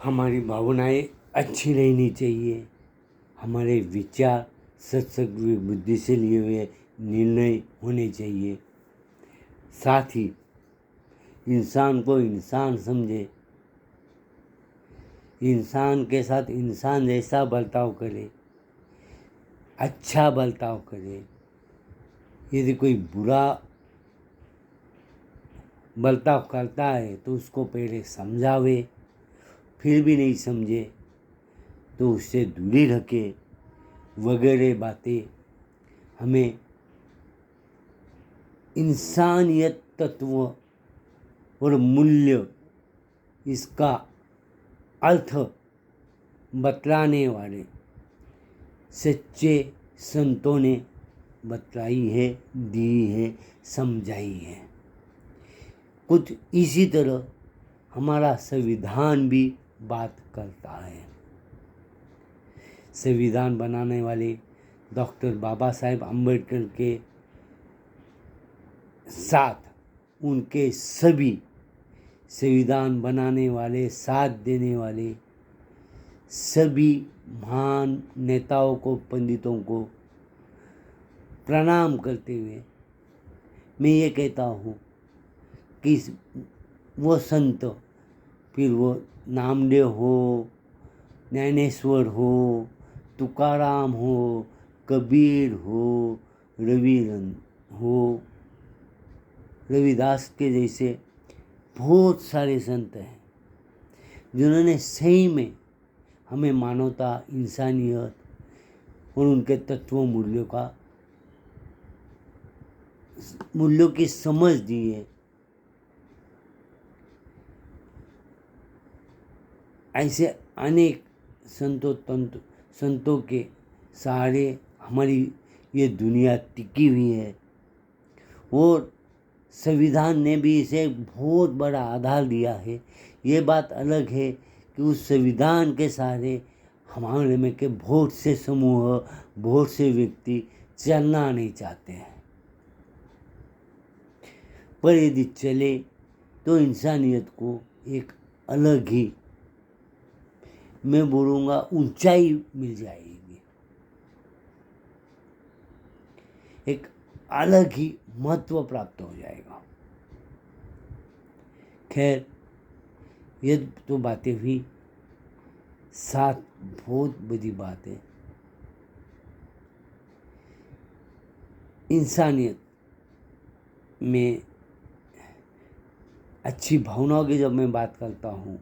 हमारी भावनाएं अच्छी रहनी चाहिए, हमारे विचार सत्संग बुद्धि से लिए हुए निर्णय होने चाहिए। साथ ही इंसान को इंसान समझे, इंसान के साथ इंसान जैसा बर्ताव करे, अच्छा बर्ताव करे। यदि कोई बुरा बर्ताव करता है तो उसको पहले समझावे, फिर भी नहीं समझे तो उससे दूरी रखे, वगैरह बातें हमें इंसानियत तत्व और मूल्य, इसका अर्थ बतलाने वाले सच्चे संतों ने बतलाई है, दी है, समझाई है। कुछ इसी तरह हमारा संविधान भी बात करता है। संविधान बनाने वाले डॉक्टर बाबा साहेब अम्बेडकर के साथ उनके सभी संविधान बनाने वाले, साथ देने वाले सभी महान नेताओं को, पंडितों को प्रणाम करते हुए मैं ये कहता हूँ कि वो संत, फिर वो नामदेव हो, ज्ञानेश्वर हो, तुकाराम हो, कबीर हो, रविदास के जैसे बहुत सारे संत हैं जिन्होंने सही में हमें मानवता, इंसानियत और उनके तत्वों मूल्यों की समझ दी है। ऐसे अनेक संतों के सहारे हमारी ये दुनिया टिकी हुई है और संविधान ने भी इसे बहुत बड़ा आधार दिया है। ये बात अलग है कि उस संविधान के सहारे हमारे में के बहुत से समूह, बहुत से व्यक्ति चलना नहीं चाहते हैं, पर यदि चले तो इंसानियत को एक अलग ही, मैं बोलूँगा, ऊंचाई मिल जाएगी, एक अलग ही महत्व प्राप्त हो जाएगा। खैर, ये तो बातें हुई, साथ बहुत बड़ी बात है। इंसानियत में अच्छी भावनाओं की जब मैं बात करता हूँ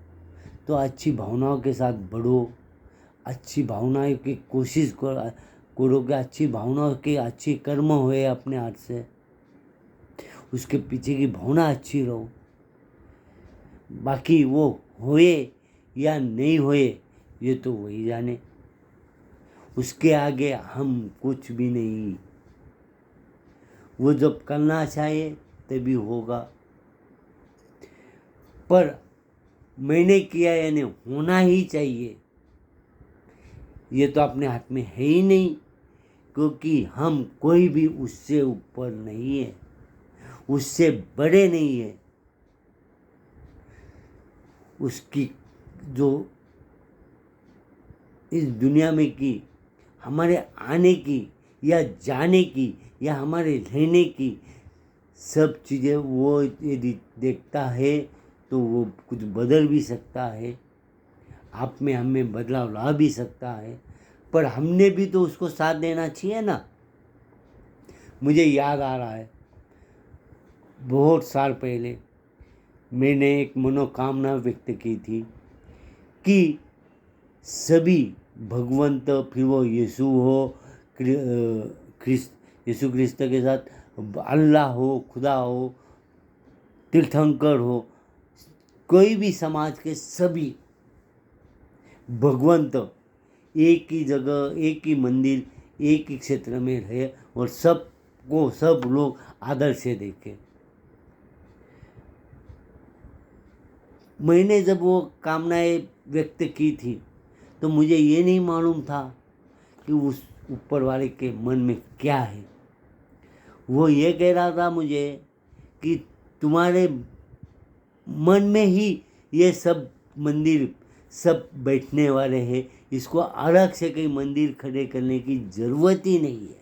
तो अच्छी भावनाओं के साथ बढ़ो, अच्छी भावनाओं की कोशिश करोगे, अच्छी भावनाओं के अच्छे कर्म हुए अपने हाथ से, उसके पीछे की भावना अच्छी रहो। बाकी वो होए या नहीं होए ये तो वही जाने, उसके आगे हम कुछ भी नहीं। वो जब करना चाहे तभी होगा, पर मैंने किया यानी होना ही चाहिए ये तो अपने हाथ में है ही नहीं, क्योंकि हम कोई भी उससे ऊपर नहीं है, उससे बड़े नहीं है। उसकी जो इस दुनिया में की, हमारे आने की या जाने की या हमारे रहने की सब चीज़ें वो यदि देखता है तो वो कुछ बदल भी सकता है, आप में हमें बदलाव ला भी सकता है, पर हमने भी तो उसको साथ देना चाहिए ना। मुझे याद आ रहा है, बहुत साल पहले मैंने एक मनोकामना व्यक्त की थी कि सभी भगवंत, फिर वो यीशु हो, यीशु क्रिस्त के साथ अल्लाह हो, खुदा हो, तीर्थंकर हो, कोई भी समाज के सभी भगवंत एक ही जगह, एक ही मंदिर, एक ही क्षेत्र में रहे और सब लोग आदर से देखें। मैंने जब वो कामनाएं व्यक्त की थी तो मुझे ये नहीं मालूम था कि उस ऊपर वाले के मन में क्या है। वो ये कह रहा था मुझे कि तुम्हारे मन में ही ये सब मंदिर, सब बैठने वाले हैं, इसको अलग से कहीं मंदिर खड़े करने की ज़रूरत ही नहीं है।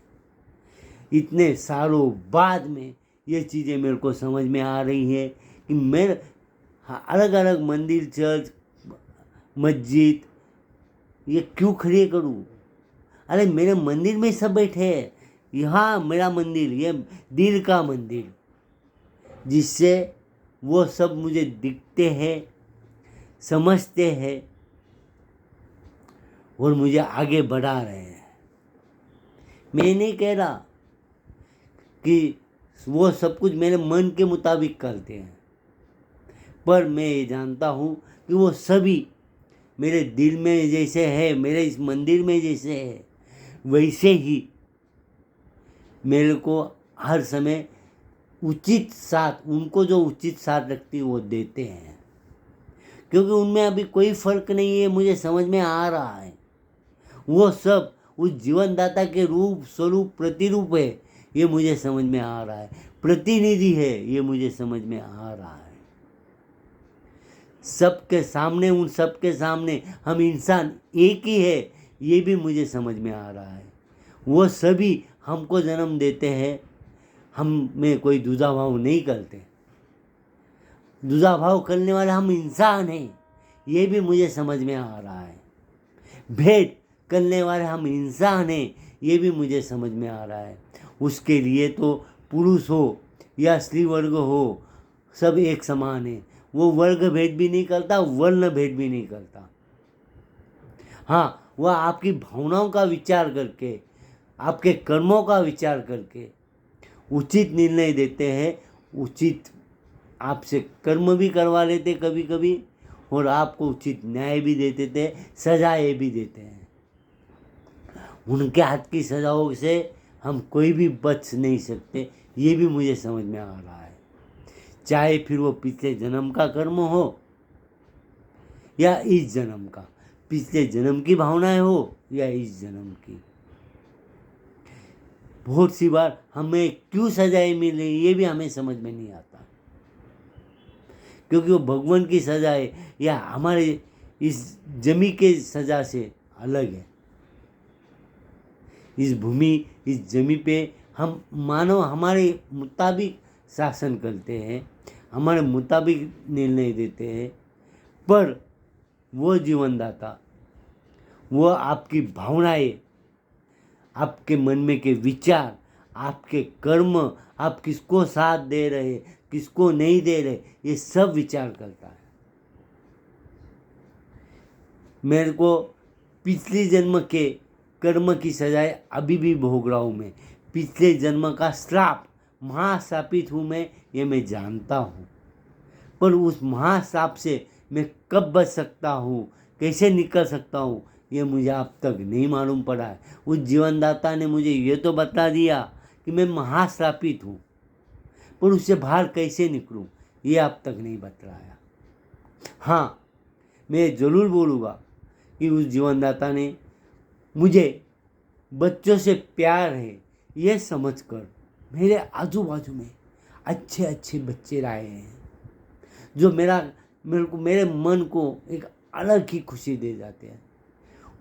इतने सालों बाद में ये चीज़ें मेरे को समझ में आ रही है कि मैं अलग अलग मंदिर, चर्च, मस्जिद ये क्यों खड़े करूँ? अरे मेरे मंदिर में सब बैठे हैं, यहाँ मेरा मंदिर, ये दिल का मंदिर, जिससे वो सब मुझे दिखते हैं, समझते हैं और मुझे आगे बढ़ा रहे हैं। मैं नहीं कह रहा कि वो सब कुछ मेरे मन के मुताबिक करते हैं, पर मैं ये जानता हूँ कि वो सभी मेरे दिल में जैसे है, मेरे इस मंदिर में जैसे है, वैसे ही मेरे को हर समय उचित साथ, उनको जो उचित साथ रखती है वो देते हैं, क्योंकि उनमें अभी कोई फर्क नहीं है, मुझे समझ में आ रहा है। वो सब उस जीवनदाता के रूप, स्वरूप, प्रतिरूप है, ये मुझे समझ में आ रहा है, प्रतिनिधि है, ये मुझे समझ में आ रहा है। सबके सामने, उन सबके सामने हम इंसान एक ही है, ये भी मुझे समझ में आ रहा है। वो सभी हमको जन्म देते हैं, हम में कोई दूजा भाव नहीं करते, दूजा भाव करने वाले हम इंसान हैं, ये भी मुझे समझ में आ रहा है। भेद करने वाले हम इंसान हैं, ये भी मुझे समझ में आ रहा है। उसके लिए तो पुरुष हो या स्त्री वर्ग हो, सब एक समान है। वो वर्ग भेद भी नहीं करता, वर्ण भेद भी नहीं करता। हाँ, वह आपकी भावनाओं का विचार करके, आपके कर्मों का विचार करके उचित निर्णय देते हैं, उचित आपसे कर्म भी करवा लेते कभी कभी, और आपको उचित न्याय भी देते थे, सजाएं भी देते हैं। उनके हाथ की सजाओं से हम कोई भी बच नहीं सकते, ये भी मुझे समझ में आ रहा है। चाहे फिर वो पिछले जन्म का कर्म हो या इस जन्म का, पिछले जन्म की भावनाएं हो या इस जन्म की। बहुत सी बार हमें क्यों सजाएं मिल रही ये भी हमें समझ में नहीं आता, क्योंकि वो भगवान की सजा है या हमारे इस जमी के सजा से अलग है। इस भूमि, इस जमी पे हम मानव हमारे मुताबिक शासन करते हैं, हमारे मुताबिक निर्णय देते हैं, पर वो जीवनदाता, वो आपकी भावनाएं, आपके मन में के विचार, आपके कर्म, आप किसको साथ दे रहे, किसको नहीं दे रहे, ये सब विचार करता है। मेरे को पिछले जन्म के कर्म की सजाएं अभी भी भोग रहा हूँ मैं, पिछले जन्म का श्राप महाश्रापित हूँ मैं, ये मैं जानता हूँ, पर उस महाश्राप से मैं कब बच सकता हूँ, कैसे निकल सकता हूँ, ये मुझे अब तक नहीं मालूम पड़ा है। उस जीवनदाता ने मुझे ये तो बता दिया कि मैं महाश्रापित हूँ, पर उससे बाहर कैसे निकलूँ ये अब तक नहीं बतलाया। हाँ, मैं ज़रूर बोलूँगा कि उस जीवनदाता ने मुझे बच्चों से प्यार है ये समझकर मेरे आजू बाजू में अच्छे अच्छे बच्चे लाए हैं, जो मेरे मन को एक अलग ही खुशी दे जाते हैं।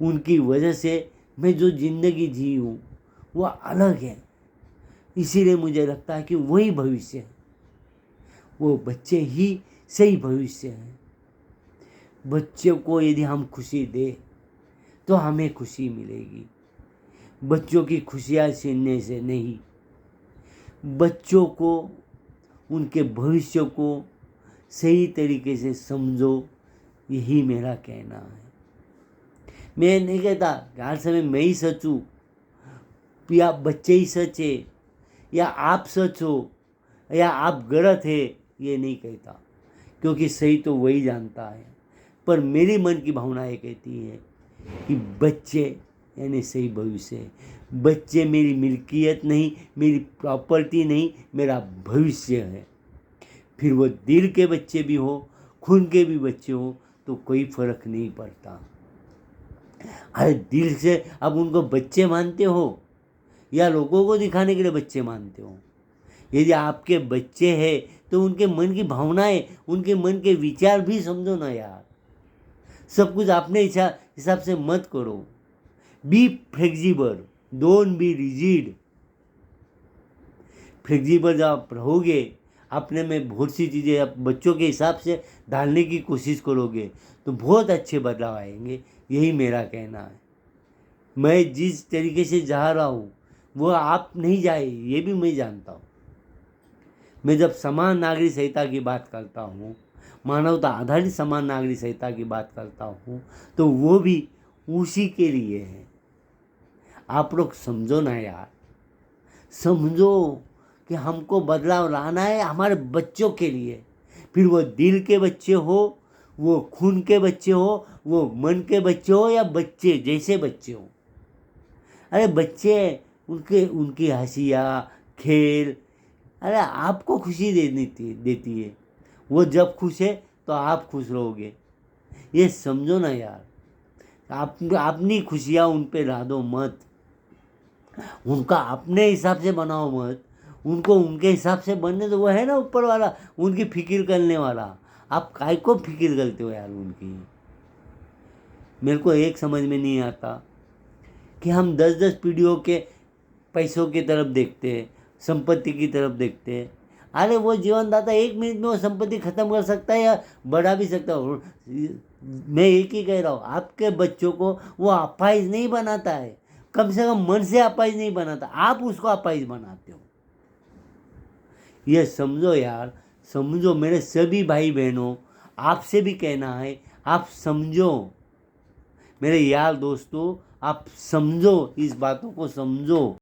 उनकी वजह से मैं जो ज़िंदगी जी हूँ वो अलग है, इसीलिए मुझे लगता है कि वही भविष्य है, वो बच्चे ही सही भविष्य है। बच्चों को यदि हम खुशी दें तो हमें खुशी मिलेगी, बच्चों की खुशियाँ छीनने से नहीं। बच्चों को, उनके भविष्य को सही तरीके से समझो, यही मेरा कहना है। मैं नहीं कहता कि हर समय मैं ही सच हूँ या बच्चे ही सच है या आप सच हो या आप गलत है, ये नहीं कहता, क्योंकि सही तो वही जानता है। पर मेरी मन की भावना ये कहती है कि बच्चे यानी सही भविष्य है। बच्चे मेरी मिल्कियत नहीं, मेरी प्रॉपर्टी नहीं, मेरा भविष्य है। फिर वो दिल के बच्चे भी हो, खून के भी बच्चे हो, तो कोई फर्क नहीं पड़ता। अरे दिल से अब उनको बच्चे मानते हो या लोगों को दिखाने के लिए बच्चे मानते हो? यदि आपके बच्चे हैं तो उनके मन की भावनाएं, उनके मन के विचार भी समझो ना यार। सब कुछ अपने हिसाब से मत करो। Be flexible, don't be rigid. Flexible जब आप रहोगे, अपने में बहुत सी चीज़ें आप बच्चों के हिसाब से ढालने की कोशिश करोगे तो बहुत अच्छे बदलाव आएंगे। यही मेरा कहना है। मैं जिस तरीके से जा रहा हूँ वो आप नहीं जाए, ये भी मैं जानता हूँ। मैं जब समान नागरिक संहिता की बात करता हूँ, मानवता आधारित समान नागरिक संहिता की बात करता हूँ, तो वो भी उसी के लिए है। आप लोग समझो ना यार, समझो कि हमको बदलाव लाना है हमारे बच्चों के लिए। फिर वो दिल के बच्चे हो, वो खून के बच्चे हो, वो मन के बच्चे हो, या बच्चे जैसे बच्चे हो। अरे बच्चे, उनकी हंसिया, खेल, अरे आपको खुशी देती है। वो जब खुश है तो आप खुश रहोगे। ये समझो ना यार, आप अपनी खुशियाँ उन पे ला दो मत, उनका अपने हिसाब से बनाओ मत, उनको उनके हिसाब से बनने दो। वो है ना ऊपर वाला, उनकी फिक्र करने वाला। आप काय को फिक्र करते हो यार उनकी। मेरे को एक समझ में नहीं आता कि हम 10-10 पीढ़ियों के पैसों की तरफ देखते हैं, संपत्ति की तरफ देखते हैं। अरे वो जीवनदाता 1 मिनट में वो संपत्ति खत्म कर सकता है या बढ़ा भी सकता है। मैं एक ही कह रहा हूँ, आपके बच्चों को वो अपाहिज नहीं बनाता है, कम से कम मन से अपाहिज नहीं बनाता, आप उसको अपाहिज बनाते हो। ये समझो यार, समझो मेरे सभी भाई बहनों, आपसे भी कहना है, आप समझो मेरे यार दोस्तों, आप समझो, इस बातों को समझो।